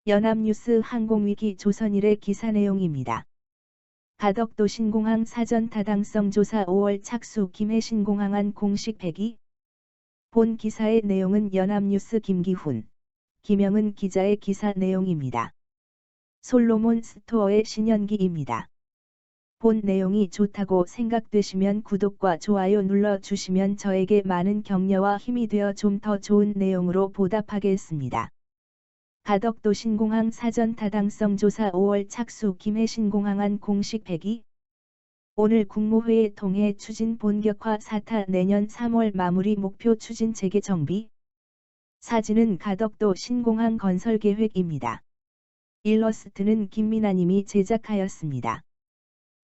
연합뉴스 항공위기 조선일의 기사 내용입니다. 가덕도 신공항 사전 타당성 조사 5월 착수 김해 신공항안 공식 폐기. 본 기사의 내용은 연합뉴스 김기훈, 김영은 기자의 기사 내용입니다. 솔로몬 스토어의 신현기입니다. 본 내용이 좋다고 생각되시면 구독과 좋아요 눌러주시면 저에게 많은 격려와 힘이 되어 좀 더 좋은 내용으로 보답하겠습니다. 가덕도 신공항 사전 타당성 조사 5월 착수 김해 신공항안 공식 폐기. 오늘 국무회의 통해 추진 본격화 사타 내년 3월 마무리 목표 추진 재개 정비. 사진은 가덕도 신공항 건설 계획입니다. 일러스트는 김민아님이 제작하였습니다.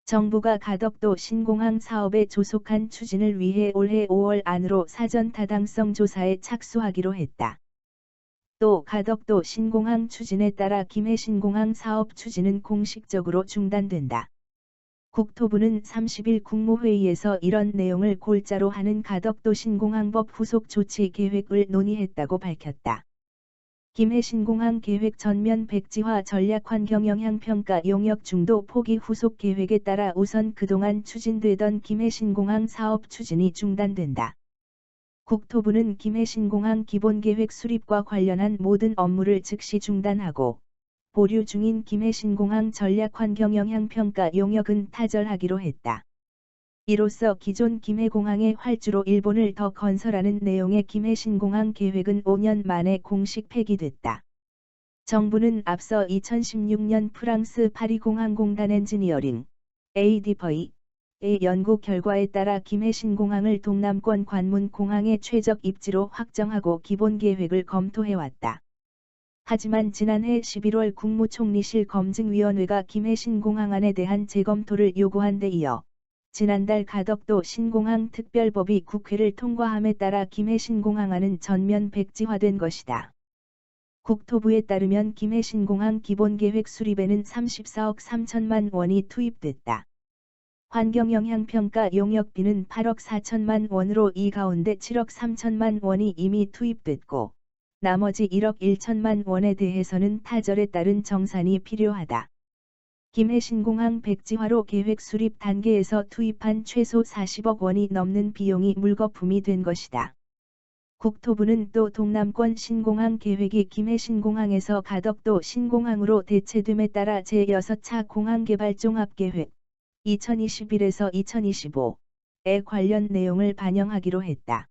정부가 가덕도 신공항 사업에 조속한 추진을 위해 올해 5월 안으로 사전 타당성 조사에 착수하기로 했다. 또 가덕도 신공항 추진에 따라 김해 신공항 사업 추진은 공식적으로 중단된다. 국토부는 30일 국무회의에서 이런 내용을 골자로 하는 가덕도 신공항법 후속 조치 계획을 논의했다고 밝혔다. 김해 신공항 계획 전면 백지화 전략 환경 영향 평가 용역 중도 포기 후속 계획에 따라 우선 그동안 추진되던 김해 신공항 사업 추진이 중단된다. 국토부는 김해 신공항 기본계획 수립과 관련한 모든 업무를 즉시 중단하고 보류 중인 김해 신공항 전략 환경 영향 평가 용역은 타절하기로 했다. 이로써 기존 김해공항의 활주로 일본을 더 건설하는 내용의 김해 신공항 계획은 5년 만에 공식 폐기됐다. 정부는 앞서 2016년 프랑스 파리공항공단 엔지니어링 ADP의 연구 결과에 따라 김해 신공항을 동남권 관문 공항의 최적 입지로 확정하고 기본 계획을 검토해왔다. 하지만 지난해 11월 국무총리실 검증위원회가 김해 신공항안에 대한 재검토를 요구한 데 이어 지난달 가덕도 신공항 특별법이 국회를 통과함에 따라 김해 신공항안은 전면 백지화된 것이다. 국토부에 따르면 김해 신공항 기본계획 수립에는 34억 3천만 원이 투입됐다. 환경영향평가 용역비는 8억 4천만 원으로 이 가운데 7억 3천만 원이 이미 투입됐고 나머지 1억 1천만 원에 대해서는 타절에 따른 정산이 필요하다. 김해 신공항 백지화로 계획 수립 단계에서 투입한 최소 40억 원이 넘는 비용이 물거품이 된 것이다. 국토부는 또 동남권 신공항 계획이 김해 신공항에서 가덕도 신공항으로 대체됨에 따라 제6차 공항개발종합계획 2021에서 2025에 관련 내용을 반영하기로 했다.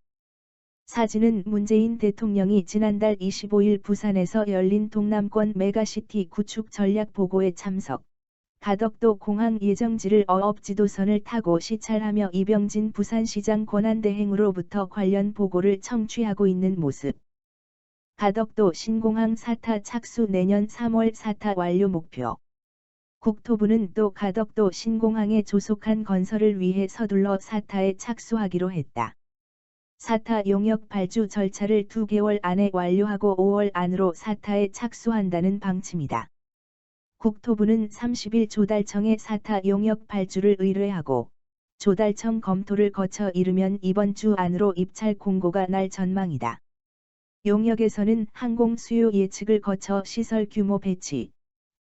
사진은 문재인 대통령이 지난달 25일 부산에서 열린 동남권 메가시티 구축 전략 보고에 참석, 가덕도 공항 예정지를 어업지도선을 타고 시찰하며 이병진 부산시장 권한대행으로부터 관련 보고를 청취하고 있는 모습. 가덕도 신공항 사타 착수 내년 3월 사타 완료 목표. 국토부는 또 가덕도 신공항의 조속한 건설을 위해 서둘러 사타에 착수하기로 했다. 사타 용역 발주 절차를 2개월 안에 완료하고 5월 안으로 사타에 착수한다는 방침이다. 국토부는 30일 조달청에 사타 용역 발주를 의뢰하고 조달청 검토를 거쳐 이르면 이번 주 안으로 입찰 공고가 날 전망이다. 용역에서는 항공 수요 예측을 거쳐 시설 규모 배치,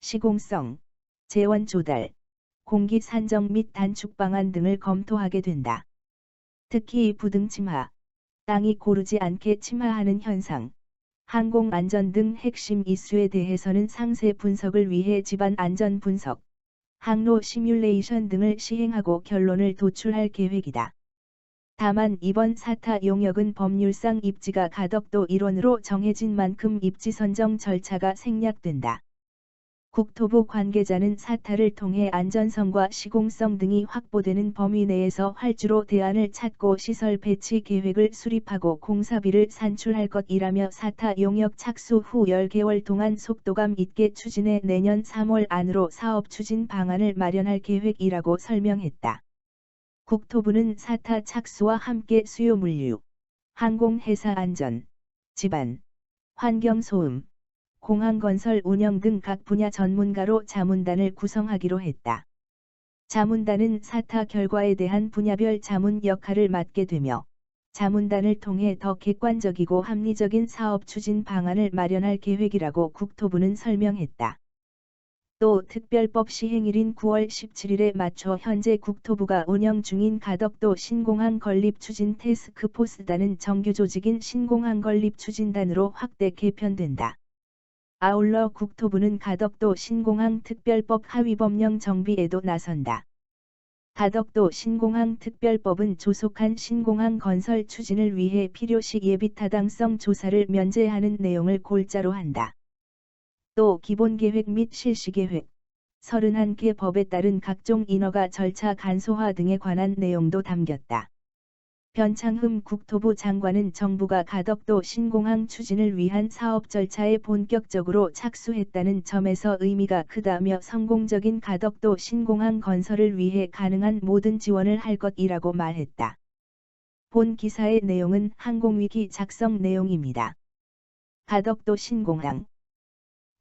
시공성, 재원 조달, 공기 산정 및 단축 방안 등을 검토하게 된다. 특히 부등 침하, 땅이 고르지 않게 침하하는 현상, 항공 안전 등 핵심 이슈에 대해서는 상세 분석을 위해 집안 안전 분석, 항로 시뮬레이션 등을 시행하고 결론을 도출할 계획이다. 다만 이번 사타 용역은 법률상 입지가 가덕도 일원으로 정해진 만큼 입지 선정 절차가 생략된다. 국토부 관계자는 사타를 통해 안전성과 시공성 등이 확보되는 범위 내에서 활주로 대안을 찾고 시설 배치 계획을 수립하고 공사비를 산출할 것이라며 사타 용역 착수 후 10개월 동안 속도감 있게 추진해 내년 3월 안으로 사업 추진 방안을 마련할 계획이라고 설명했다. 국토부는 사타 착수와 함께 수요 물류, 항공회사 안전, 집안, 환경소음, 공항건설 운영 등 각 분야 전문가로 자문단을 구성하기로 했다. 자문단은 사타 결과에 대한 분야별 자문 역할을 맡게 되며 자문단을 통해 더 객관적이고 합리적인 사업 추진 방안을 마련할 계획이라고 국토부는 설명했다. 또 특별법 시행일인 9월 17일에 맞춰 현재 국토부가 운영 중인 가덕도 신공항 건립 추진 태스크포스단은 정규 조직인 신공항 건립 추진단으로 확대 개편된다. 아울러 국토부는 가덕도 신공항 특별법 하위법령 정비에도 나선다. 가덕도 신공항 특별법은 조속한 신공항 건설 추진을 위해 필요시 예비타당성 조사를 면제하는 내용을 골자로 한다. 또 기본계획 및 실시계획, 31개 법에 따른 각종 인허가 절차 간소화 등에 관한 내용도 담겼다. 변창흠 국토부 장관은 정부가 가덕도 신공항 추진을 위한 사업 절차에 본격적으로 착수했다는 점에서 의미가 크다며 성공적인 가덕도 신공항 건설을 위해 가능한 모든 지원을 할 것이라고 말했다. 본 기사의 내용은 항공위기 작성 내용입니다. 가덕도 신공항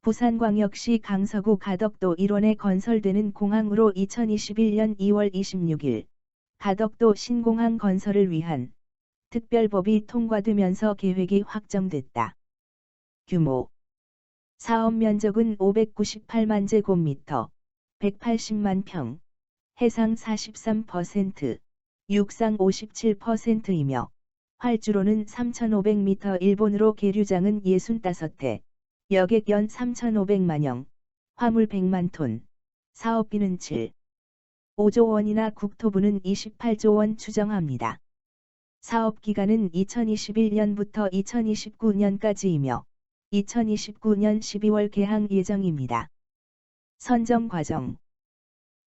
부산광역시 강서구 가덕도 일원에 건설되는 공항으로 2021년 2월 26일 가덕도 신공항 건설을 위한 특별법이 통과되면서 계획이 확정됐다. 규모 사업 면적은 598만 제곱미터, 180만 평, 해상 43%, 육상 57%이며 활주로는 3,500m, 일본으로 계류장은 65대, 여객 연 3,500만영, 화물 100만 톤, 사업비는 5조 원이나 국토부는 28조 원 추정합니다. 사업 기간은 2021년부터 2029년까지이며 2029년 12월 개항 예정입니다. 선정 과정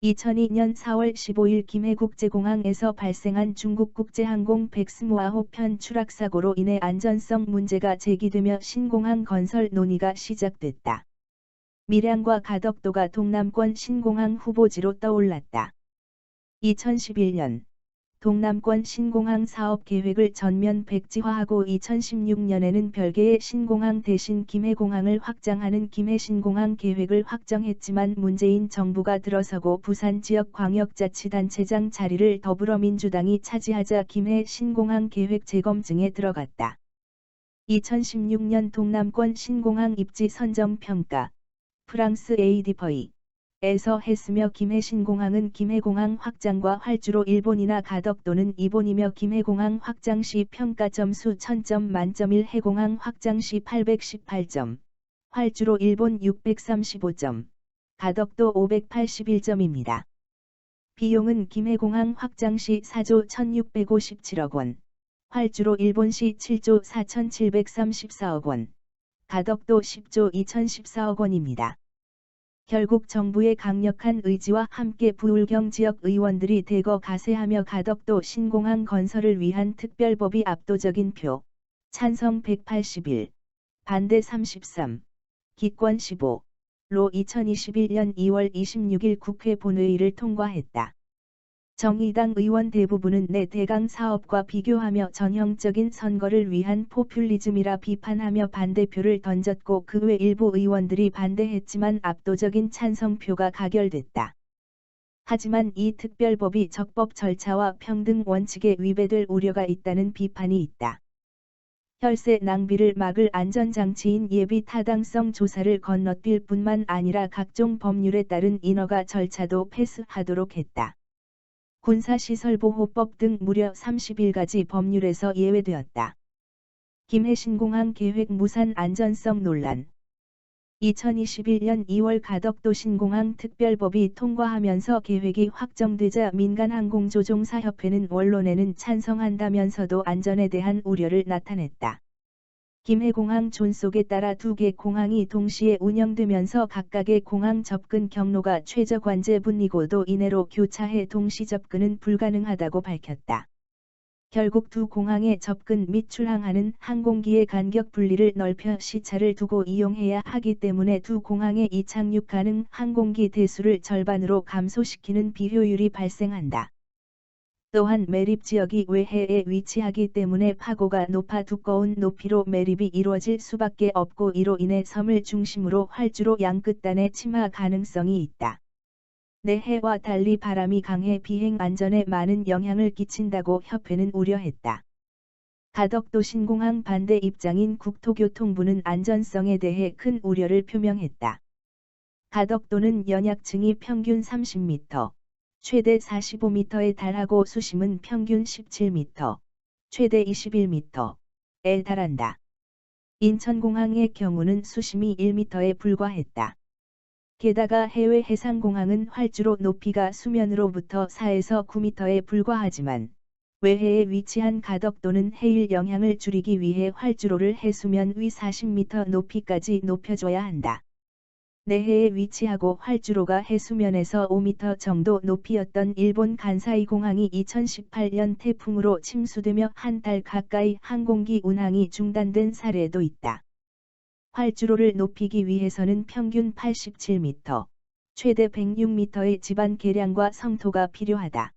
2002년 4월 15일 김해국제공항에서 발생한 중국국제항공 백스모아호편 추락사고로 인해 안전성 문제가 제기되며 신공항 건설 논의가 시작됐다. 밀양과 가덕도가 동남권 신공항 후보지로 떠올랐다. 2011년 동남권 신공항 사업 계획을 전면 백지화하고 2016년에는 별개의 신공항 대신 김해공항을 확장하는 김해신공항 계획을 확정했지만 문재인 정부가 들어서고 부산 지역 광역자치단체장 자리를 더불어민주당이 차지하자 김해 신공항 계획 재검증에 들어갔다. 2016년 동남권 신공항 입지 선정 평가 프랑스 ADP의 에서 했으며 김해신공항은 김해공항 확장과 활주로 일본이나 가덕도는 이본이며 김해공항 확장 시 평가 점수 1000점 만점 1 해공항 확장 시 818점, 활주로 일본 635점, 가덕도 581점입니다. 비용은 김해공항 확장 시 4조 1657억 원, 활주로 일본 시 7조 4734억 원, 가덕도 10조 2014억 원입니다. 결국 정부의 강력한 의지와 함께 부울경 지역 의원들이 대거 가세하며 가덕도 신공항 건설을 위한 특별법이 압도적인 표, 찬성 181, 반대 33, 기권 15로 2021년 2월 26일 국회 본회의를 통과했다. 정의당 의원 대부분은 내 대강 사업과 비교하며 전형적인 선거를 위한 포퓰리즘이라 비판하며 반대표를 던졌고 그 외 일부 의원들이 반대했지만 압도적인 찬성표가 가결됐다. 하지만 이 특별법이 적법 절차와 평등 원칙에 위배될 우려가 있다는 비판이 있다. 혈세 낭비를 막을 안전장치인 예비 타당성 조사를 건너뛸 뿐만 아니라 각종 법률에 따른 인허가 절차도 패스하도록 했다. 군사시설보호법 등 무려 31가지 법률에서 예외되었다. 김해신공항 계획 무산 안전성 논란 2021년 2월 가덕도 신공항 특별법이 통과하면서 계획이 확정되자 민간항공조종사협회는 원론에는 찬성한다면서도 안전에 대한 우려를 나타냈다. 김해공항 존속에 따라 2개 공항이 동시에 운영되면서 각각의 공항 접근 경로가 최저관제분이고도 이내로 교차해 동시 접근은 불가능하다고 밝혔다. 결국 두 공항의 접근 및 출항하는 항공기의 간격 분리를 넓혀 시차를 두고 이용해야 하기 때문에 두 공항의 이착륙 가능 항공기 대수를 절반으로 감소시키는 비효율이 발생한다. 또한 매립 지역이 외해에 위치하기 때문에 파고가 높아 두꺼운 높이로 매립이 이루어질 수밖에 없고 이로 인해 섬을 중심으로 활주로 양끝단에 침하 가능성이 있다. 내해와 달리 바람이 강해 비행 안전에 많은 영향을 끼친다고 협회는 우려했다. 가덕도 신공항 반대 입장인 국토교통부는 안전성에 대해 큰 우려를 표명했다. 가덕도는 연약층이 평균 30m, 최대 45m에 달하고 수심은 평균 17m, 최대 21m에 달한다. 인천공항의 경우는 수심이 1m에 불과했다. 게다가 해외 해상공항은 활주로 높이가 수면으로부터 4에서 9m에 불과하지만 외해에 위치한 가덕도는 해일 영향을 줄이기 위해 활주로를 해수면 위 40m 높이까지 높여줘야 한다. 내해에 위치하고 활주로가 해수면에서 5m 정도 높이였던 일본 간사이 공항이 2018년 태풍으로 침수되며 한 달 가까이 항공기 운항이 중단된 사례도 있다. 활주로를 높이기 위해서는 평균 87m, 최대 106m의 지반 계량과 성토가 필요하다.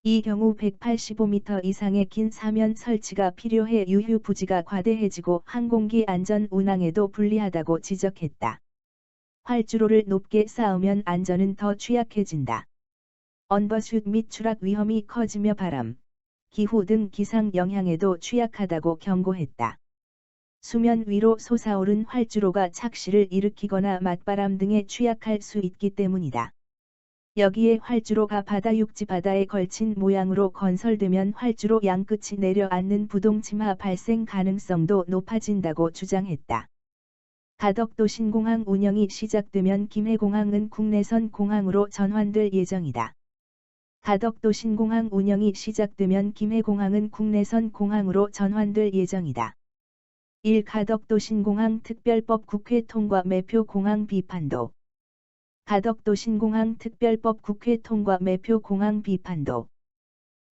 이 경우 185m 이상의 긴 사면 설치가 필요해 유휴 부지가 과대해지고 항공기 안전 운항에도 불리하다고 지적했다. 활주로를 높게 쌓으면 안전은 더 취약해진다. 언버슛 및 추락 위험이 커지며 바람, 기후 등 기상 영향에도 취약하다고 경고했다. 수면 위로 솟아오른 활주로가 착시를 일으키거나 맞바람 등에 취약할 수 있기 때문이다. 여기에 활주로가 바다 육지 바다에 걸친 모양으로 건설되면 활주로 양끝이 내려앉는 부동침하 발생 가능성도 높아진다고 주장했다. 가덕도 신공항 운영이 시작되면 김해공항은 국내선 공항으로 전환될 예정이다. 가덕도 신공항 운영이 시작되면 김해공항은 국내선 공항으로 전환될 예정이다. 1. 가덕도 신공항 특별법 국회 통과 매표 공항 비판도. 가덕도 신공항 특별법 국회 통과 매표 공항 비판도.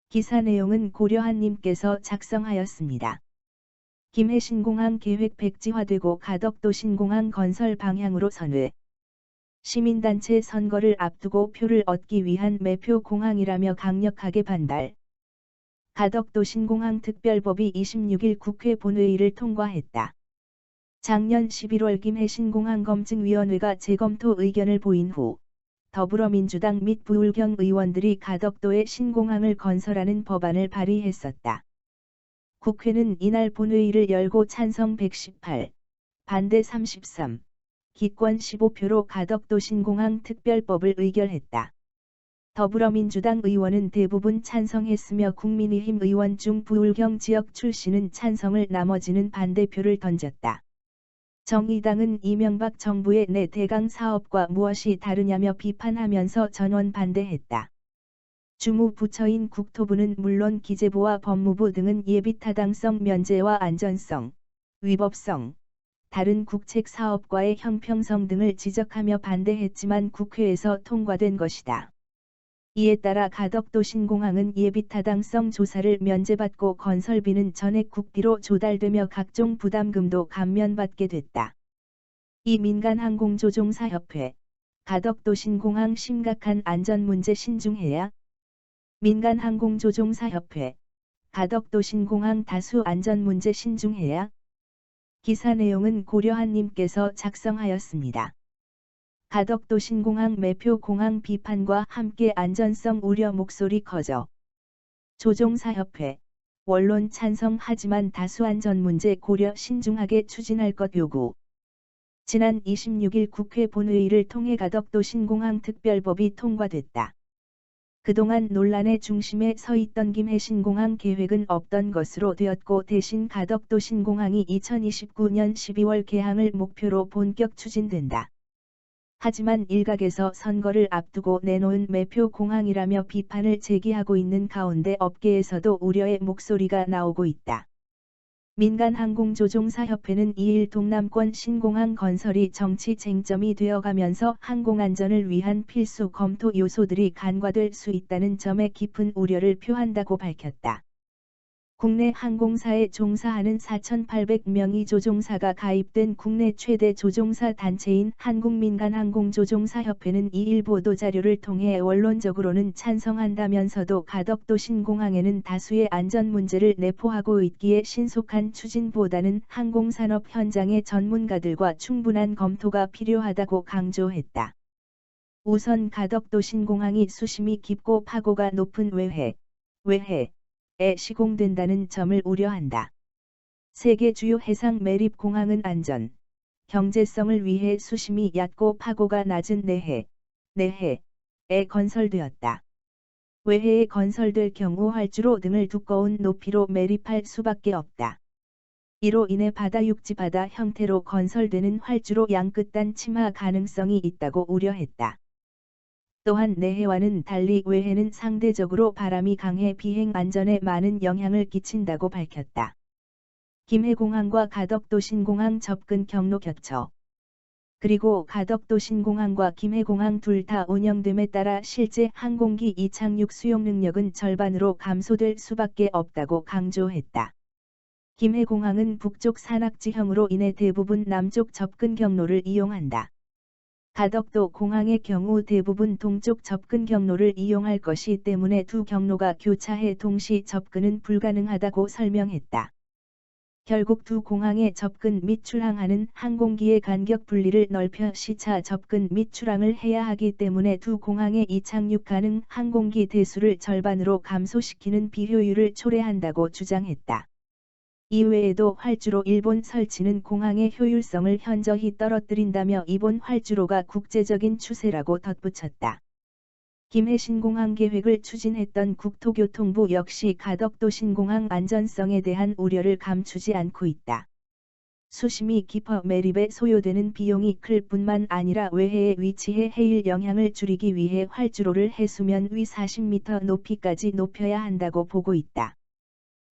기사 내용은 고려한님께서 작성하였습니다. 김해 신공항 계획 백지화되고 가덕도 신공항 건설 방향으로 선회. 시민단체 선거를 앞두고 표를 얻기 위한 매표 공항이라며 강력하게 반발. 가덕도 신공항 특별법이 26일 국회 본회의를 통과했다. 작년 11월 김해 신공항 검증위원회가 재검토 의견을 보인 후 더불어민주당 및 부울경 의원들이 가덕도에 신공항을 건설하는 법안을 발의했었다. 국회는 이날 본회의를 열고 찬성 118, 반대 33, 기권 15표로 가덕도 신공항 특별법을 의결했다. 더불어민주당 의원은 대부분 찬성했으며 국민의힘 의원 중 부울경 지역 출신은 찬성을 나머지는 반대표를 던졌다. 정의당은 이명박 정부의 내 대강 사업과 무엇이 다르냐며 비판하면서 전원 반대했다. 주무부처인 국토부는 물론 기재부와 법무부 등은 예비 타당성 면제와 안전성, 위법성, 다른 국책 사업과의 형평성 등을 지적하며 반대했지만 국회에서 통과된 것이다. 이에 따라 가덕도 신공항은 예비 타당성 조사를 면제받고 건설비는 전액 국비로 조달되며 각종 부담금도 감면받게 됐다. 이 민간항공조종사협회, 가덕도 신공항 심각한 안전문제 신중해야. 민간항공조종사협회, 가덕도 신공항 다수 안전문제 신중해야. 기사 내용은 고려한님께서 작성하였습니다. 가덕도 신공항 매표 공항 비판과 함께 안전성 우려 목소리 커져. 조종사협회, 원론 찬성하지만 다수 안전 문제 고려 신중하게 추진할 것 요구. 지난 26일 국회 본회의를 통해 가덕도 신공항 특별법이 통과됐다. 그동안 논란의 중심에 서 있던 김해 신공항 계획은 없던 것으로 되었고 대신 가덕도 신공항이 2029년 12월 개항을 목표로 본격 추진된다. 하지만 일각에서 선거를 앞두고 내놓은 매표 공항이라며 비판을 제기하고 있는 가운데 업계에서도 우려의 목소리가 나오고 있다. 민간항공조종사협회는 2일 동남권 신공항 건설이 정치 쟁점이 되어가면서 항공안전을 위한 필수 검토 요소들이 간과될 수 있다는 점에 깊은 우려를 표한다고 밝혔다. 국내 항공사에 종사하는 4,800명의 조종사가 가입된 국내 최대 조종사 단체인 한국민간항공조종사협회는 2일 보도자료를 통해 원론적으로는 찬성한다면서도 가덕도 신공항에는 다수의 안전 문제를 내포하고 있기에 신속한 추진보다는 항공산업 현장의 전문가들과 충분한 검토가 필요하다고 강조했다. 우선 가덕도 신공항이 수심이 깊고 파고가 높은 외해, 시공된다는 점을 우려한다. 세계 주요 해상 매립 공항은 안전, 경제성을 위해 수심이 얕고 파고가 낮은 내해에 건설되었다. 외해에 건설될 경우 활주로 등을 두꺼운 높이로 매립할 수밖에 없다. 이로 인해 바다 육지 바다 형태로 건설되는 활주로 양끝단 침하 가능성이 있다고 우려했다. 또한 내해와는 달리 외해는 상대적으로 바람이 강해 비행 안전에 많은 영향을 끼친다고 밝혔다. 김해공항과 가덕도 신공항 접근 경로 겹쳐. 그리고 가덕도 신공항과 김해공항 둘 다 운영됨에 따라 실제 항공기 이착륙 수용 능력은 절반으로 감소될 수밖에 없다고 강조했다. 김해공항은 북쪽 산악지형으로 인해 대부분 남쪽 접근 경로를 이용한다. 가덕도 공항의 경우 대부분 동쪽 접근 경로를 이용할 것이 때문에 두 경로가 교차해 동시 접근은 불가능하다고 설명했다. 결국 두 공항에 접근 및 출항하는 항공기의 간격 분리를 넓혀 시차 접근 및 출항을 해야 하기 때문에 두 공항의 이착륙 가능 항공기 대수를 절반으로 감소시키는 비효율을 초래한다고 주장했다. 이외에도 활주로 일본 설치는 공항의 효율성을 현저히 떨어뜨린다며 이번 활주로가 국제적인 추세라고 덧붙였다. 김해 신공항 계획을 추진했던 국토교통부 역시 가덕도 신공항 안전성에 대한 우려를 감추지 않고 있다. 수심이 깊어 매립에 소요되는 비용이 클 뿐만 아니라 외해에 위치해 해일 영향을 줄이기 위해 활주로를 해수면 위 40m 높이까지 높여야 한다고 보고 있다.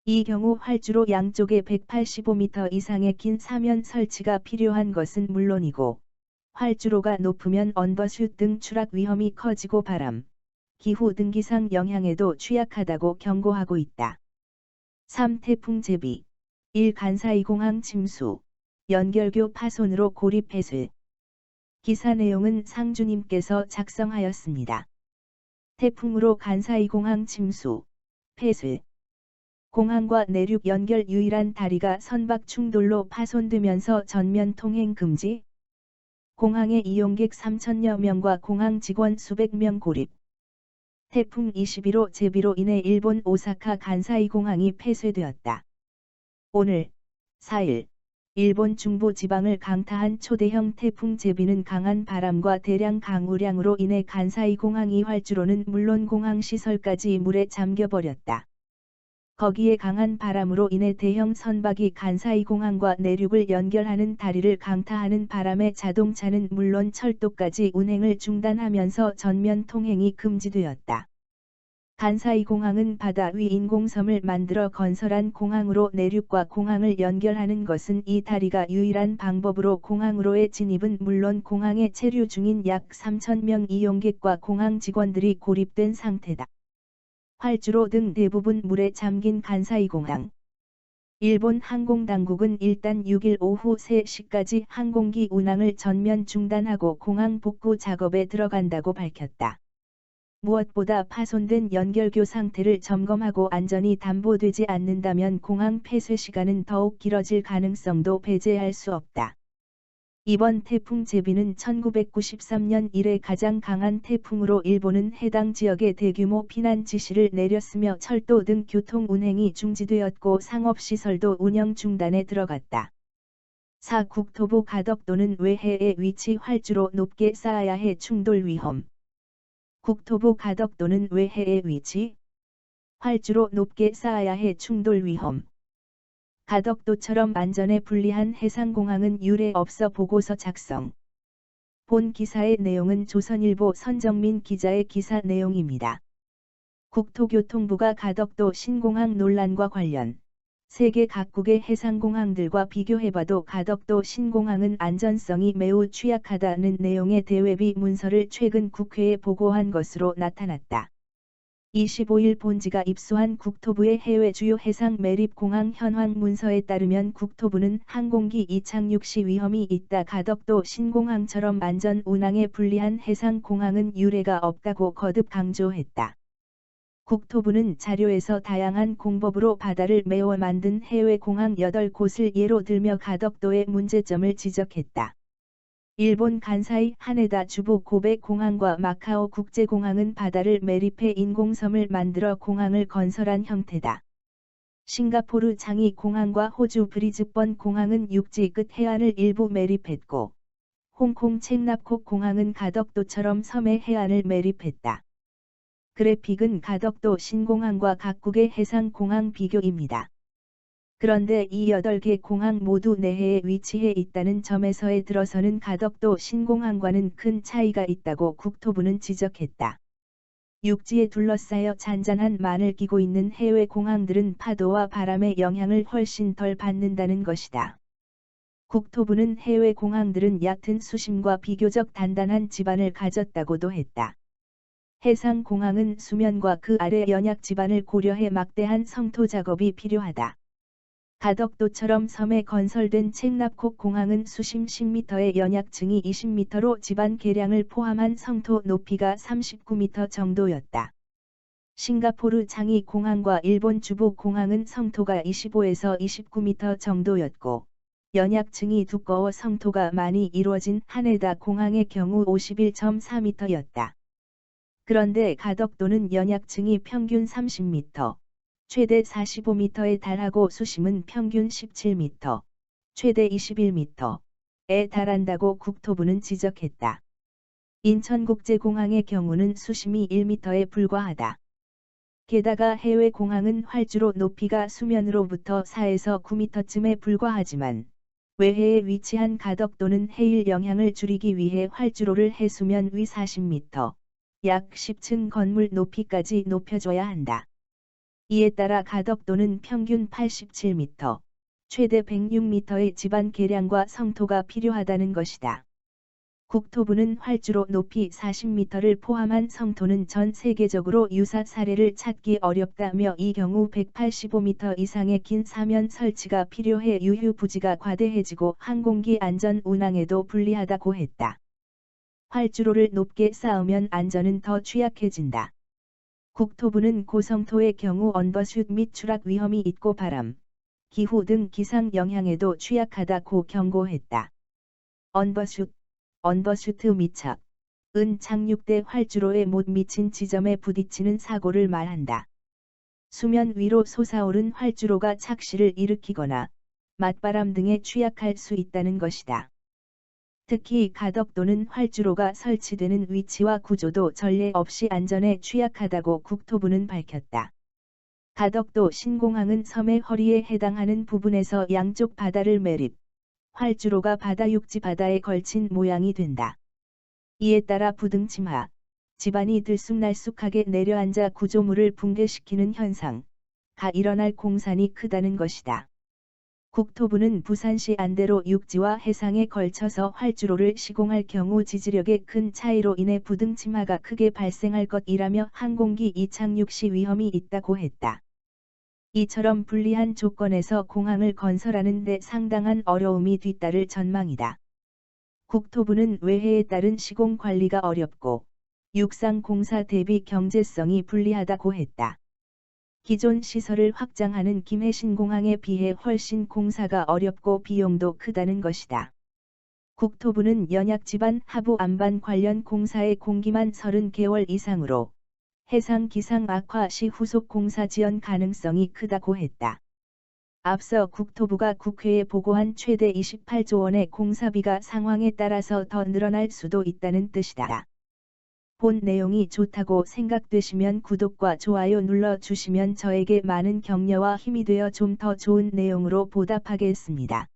이 경우 활주로 양쪽에 185m 이상의 긴 사면 설치가 필요한 것은 물론이고, 활주로가 높으면 언더슛 등 추락 위험이 커지고 바람, 기후 등 기상 영향에도 취약하다고 경고하고 있다. 3. 태풍 제비 1. 간사이 공항 침수, 연결교 파손으로 고립 폐쇄. 기사 내용은 상주님께서 작성하였습니다. 태풍으로 간사이 공항 침수, 폐쇄. 공항과 내륙 연결 유일한 다리가 선박 충돌로 파손되면서 전면 통행 금지. 공항의 이용객 3,000여 명과 공항 직원 수백 명 고립. 태풍 21호 제비로 인해 일본 오사카 간사이 공항이 폐쇄되었다. 오늘 4일 일본 중부 지방을 강타한 초대형 태풍 제비는 강한 바람과 대량 강우량으로 인해 간사이 공항 이활주로는 물론 공항 시설까지 물에 잠겨버렸다. 거기에 강한 바람으로 인해 대형 선박이 간사이 공항과 내륙을 연결하는 다리를 강타하는 바람에 자동차는 물론 철도까지 운행을 중단하면서 전면 통행이 금지되었다. 간사이 공항은 바다 위 인공섬을 만들어 건설한 공항으로 내륙과 공항을 연결하는 것은 이 다리가 유일한 방법으로 공항으로의 진입은 물론 공항에 체류 중인 약 3,000명 이용객과 공항 직원들이 고립된 상태다. 활주로 등 대부분 물에 잠긴 간사이 공항. 일본 항공당국은 일단 6일 오후 3시까지 항공기 운항을 전면 중단하고 공항 복구 작업에 들어간다고 밝혔다. 무엇보다 파손된 연결교 상태를 점검하고 안전이 담보되지 않는다면 공항 폐쇄 시간은 더욱 길어질 가능성도 배제할 수 없다. 이번 태풍 제비는 1993년 이래 가장 강한 태풍으로 일본은 해당 지역에 대규모 피난 지시를 내렸으며 철도 등 교통 운행이 중지되었고 상업시설도 운영 중단에 들어갔다. 4. 국토부 가덕도는 외해에 위치 활주로 높게 쌓아야 해 충돌 위험. 국토부 가덕도는 외해에 위치 활주로 높게 쌓아야 해 충돌 위험. 가덕도처럼 안전에 불리한 해상공항은 유례 없어 보고서 작성. 본 기사의 내용은 조선일보 선정민 기자의 기사 내용입니다. 국토교통부가 가덕도 신공항 논란과 관련 세계 각국의 해상공항들과 비교해봐도 가덕도 신공항은 안전성이 매우 취약하다는 내용의 대외비 문서를 최근 국회에 보고한 것으로 나타났다. 25일 본지가 입수한 국토부의 해외 주요 해상 매립 공항 현황 문서에 따르면 국토부는 항공기 이착륙 시 위험이 있다. 가덕도 신공항처럼 안전 운항에 불리한 해상 공항은 유례가 없다고 거듭 강조했다. 국토부는 자료에서 다양한 공법으로 바다를 메워 만든 해외 공항 8곳을 예로 들며 가덕도의 문제점을 지적했다. 일본 간사이 하네다 주부 고베 공항과 마카오 국제공항은 바다를 매립해 인공섬을 만들어 공항을 건설한 형태다. 싱가포르 장이 공항과 호주 브리즈번 공항은 육지 끝 해안을 일부 매립했고, 홍콩 첵납콕 공항은 가덕도처럼 섬의 해안을 매립했다. 그래픽은 가덕도 신공항과 각국의 해상 공항 비교입니다. 그런데 이 8개 공항 모두 내해에 위치해 있다는 점에서에 들어서는 가덕도 신공항과는 큰 차이가 있다고 국토부는 지적했다. 육지에 둘러싸여 잔잔한 만을 끼고 있는 해외 공항들은 파도와 바람의 영향을 훨씬 덜 받는다는 것이다. 국토부는 해외 공항들은 얕은 수심과 비교적 단단한 지반을 가졌다고도 했다. 해상 공항은 수면과 그 아래 연약 지반을 고려해 막대한 성토 작업이 필요하다. 가덕도처럼 섬에 건설된 첵납콕 공항은 수심 10m의 연약층이 20m로 지반 계량을 포함한 성토 높이가 39m 정도였다. 싱가포르 장이 공항과 일본 주부 공항은 성토가 25에서 29m 정도였고, 연약층이 두꺼워 성토가 많이 이루어진 하네다 공항의 경우 51.4m였다. 그런데 가덕도는 연약층이 평균 30m, 최대 45m에 달하고 수심은 평균 17m, 최대 21m에 달한다고 국토부는 지적했다. 인천국제공항의 경우는 수심이 1m에 불과하다. 게다가 해외 공항은 활주로 높이가 수면으로부터 4에서 9m쯤에 불과하지만, 외해에 위치한 가덕도는 해일 영향을 줄이기 위해 활주로를 해수면 위 40m, 약 10층 건물 높이까지 높여줘야 한다. 이에 따라 가덕도는 평균 87m, 최대 106m의 지반 계량과 성토가 필요하다는 것이다. 국토부는 활주로 높이 40m를 포함한 성토는 전 세계적으로 유사 사례를 찾기 어렵다며 이 경우 185m 이상의 긴 사면 설치가 필요해 유휴부지가 과대해지고 항공기 안전 운항에도 불리하다고 했다. 활주로를 높게 쌓으면 안전은 더 취약해진다. 국토부는 고성토의 경우 언더슛 및 추락 위험이 있고 바람, 기후 등 기상 영향에도 취약하다고 경고했다. 언더슈트 미착, 은 착륙대 활주로에 못 미친 지점에 부딪히는 사고를 말한다. 수면 위로 솟아오른 활주로가 착시를 일으키거나 맞바람 등에 취약할 수 있다는 것이다. 특히 가덕도는 활주로가 설치되는 위치와 구조도 전례 없이 안전에 취약하다고 국토부는 밝혔다. 가덕도 신공항은 섬의 허리에 해당하는 부분에서 양쪽 바다를 매립, 활주로가 바다 육지 바다에 걸친 모양이 된다. 이에 따라 부등침하, 지반이 들쑥날쑥하게 내려앉아 구조물을 붕괴시키는 현상가 일어날 공산이 크다는 것이다. 국토부는 부산시 안대로 육지와 해상에 걸쳐서 활주로를 시공할 경우 지지력의 큰 차이로 인해 부등침하가 크게 발생할 것이라며 항공기 이착륙 시 위험이 있다고 했다. 이처럼 불리한 조건에서 공항을 건설하는 데 상당한 어려움이 뒤따를 전망이다. 국토부는 외해에 따른 시공 관리가 어렵고 육상 공사 대비 경제성이 불리하다고 했다. 기존 시설을 확장하는 김해신공항에 비해 훨씬 공사가 어렵고 비용도 크다는 것이다. 국토부는 연약지반 하부 안반 관련 공사의 공기만 30개월 이상으로 해상 기상 악화 시 후속 공사 지연 가능성이 크다고 했다. 앞서 국토부가 국회에 보고한 최대 28조 원의 공사비가 상황에 따라서 더 늘어날 수도 있다는 뜻이다. 본 내용이 좋다고 생각되시면 구독과 좋아요 눌러주시면 저에게 많은 격려와 힘이 되어 좀 더 좋은 내용으로 보답하겠습니다.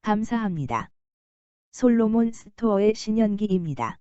감사합니다. 솔로몬 스토어의 신현기입니다.